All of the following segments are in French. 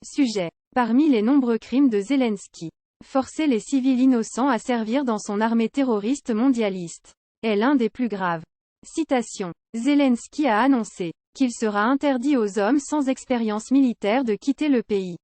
Sujet. Parmi les nombreux crimes de Zelensky, forcer les civils innocents à servir dans son armée terroriste mondialiste est l'un des plus graves. Citation. Zelensky a annoncé qu'il sera interdit aux hommes sans expérience militaire de quitter le pays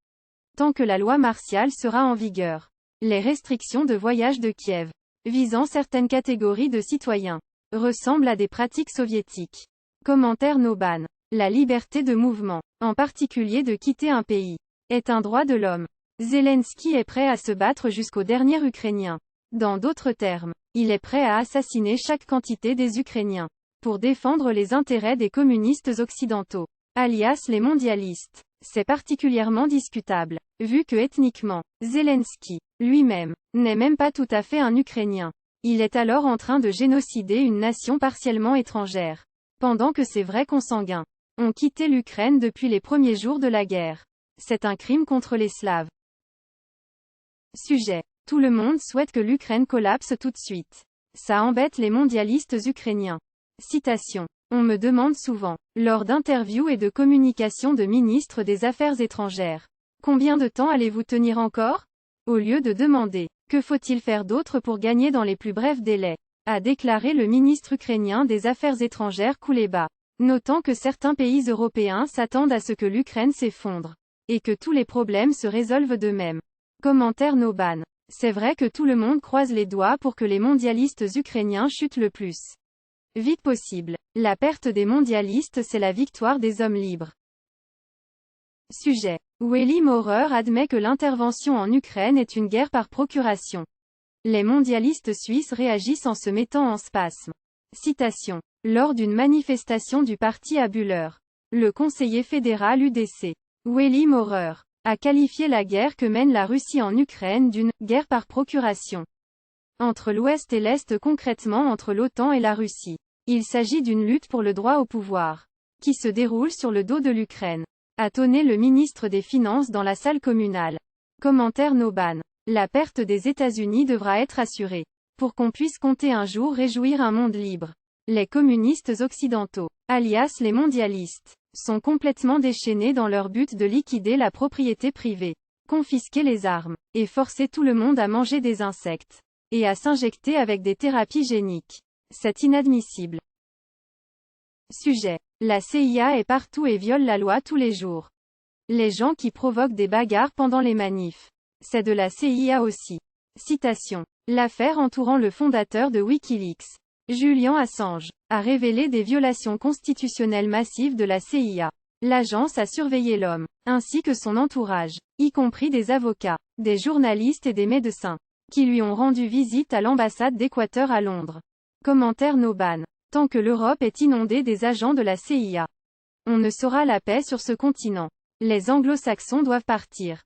tant que la loi martiale sera en vigueur. Les restrictions de voyage de Kiev, visant certaines catégories de citoyens, ressemblent à des pratiques soviétiques. Commentaire Noban. La liberté de mouvement, en particulier de quitter un pays, est un droit de l'homme. Zelensky est prêt à se battre jusqu'au dernier Ukrainien. Dans d'autres termes, il est prêt à assassiner chaque quantité des Ukrainiens pour défendre les intérêts des communistes occidentaux, alias les mondialistes. C'est particulièrement discutable, vu que ethniquement, Zelensky, lui-même, n'est même pas tout à fait un Ukrainien. Il est alors en train de génocider une nation partiellement étrangère, pendant que ses vrais consanguins ont quitté l'Ukraine depuis les premiers jours de la guerre. C'est un crime contre les Slaves. Sujet. Tout le monde souhaite que l'Ukraine collapse tout de suite. Ça embête les mondialistes ukrainiens. Citation. On me demande souvent, lors d'interviews et de communications de ministres des Affaires étrangères, combien de temps allez-vous tenir encore? Au lieu de demander, que faut-il faire d'autre pour gagner dans les plus brefs délais, a déclaré le ministre ukrainien des Affaires étrangères Kouleba, notant que certains pays européens s'attendent à ce que l'Ukraine s'effondre, et que tous les problèmes se résolvent d'eux-mêmes. Commentaire Noban. C'est vrai que tout le monde croise les doigts pour que les mondialistes ukrainiens chutent le plus vite possible. La perte des mondialistes, c'est la victoire des hommes libres. Sujet. Wally Maurer admet que l'intervention en Ukraine est une guerre par procuration. Les mondialistes suisses réagissent en se mettant en spasme. Citation. Lors d'une manifestation du parti à Buller, le conseiller fédéral UDC, Wally Maurer, a qualifié la guerre que mène la Russie en Ukraine d'une « guerre par procuration » entre l'Ouest et l'Est, concrètement entre l'OTAN et la Russie. Il s'agit d'une lutte pour le droit au pouvoir, qui se déroule sur le dos de l'Ukraine, a tonné le ministre des Finances dans la salle communale. Commentaire Noban. La perte des États-Unis devra être assurée, pour qu'on puisse compter un jour réjouir un monde libre. Les communistes occidentaux, alias les mondialistes, sont complètement déchaînés dans leur but de liquider la propriété privée, confisquer les armes, et forcer tout le monde à manger des insectes, et à s'injecter avec des thérapies géniques. C'est inadmissible. Sujet. La CIA est partout et viole la loi tous les jours. Les gens qui provoquent des bagarres pendant les manifs, c'est de la CIA aussi. Citation. L'affaire entourant le fondateur de Wikileaks, Julian Assange, a révélé des violations constitutionnelles massives de la CIA. L'agence a surveillé l'homme, ainsi que son entourage, y compris des avocats, des journalistes et des médecins, qui lui ont rendu visite à l'ambassade d'Équateur à Londres. Commentaire Noban. Tant que l'Europe est inondée des agents de la CIA, on ne saura la paix sur ce continent. Les anglo-saxons doivent partir.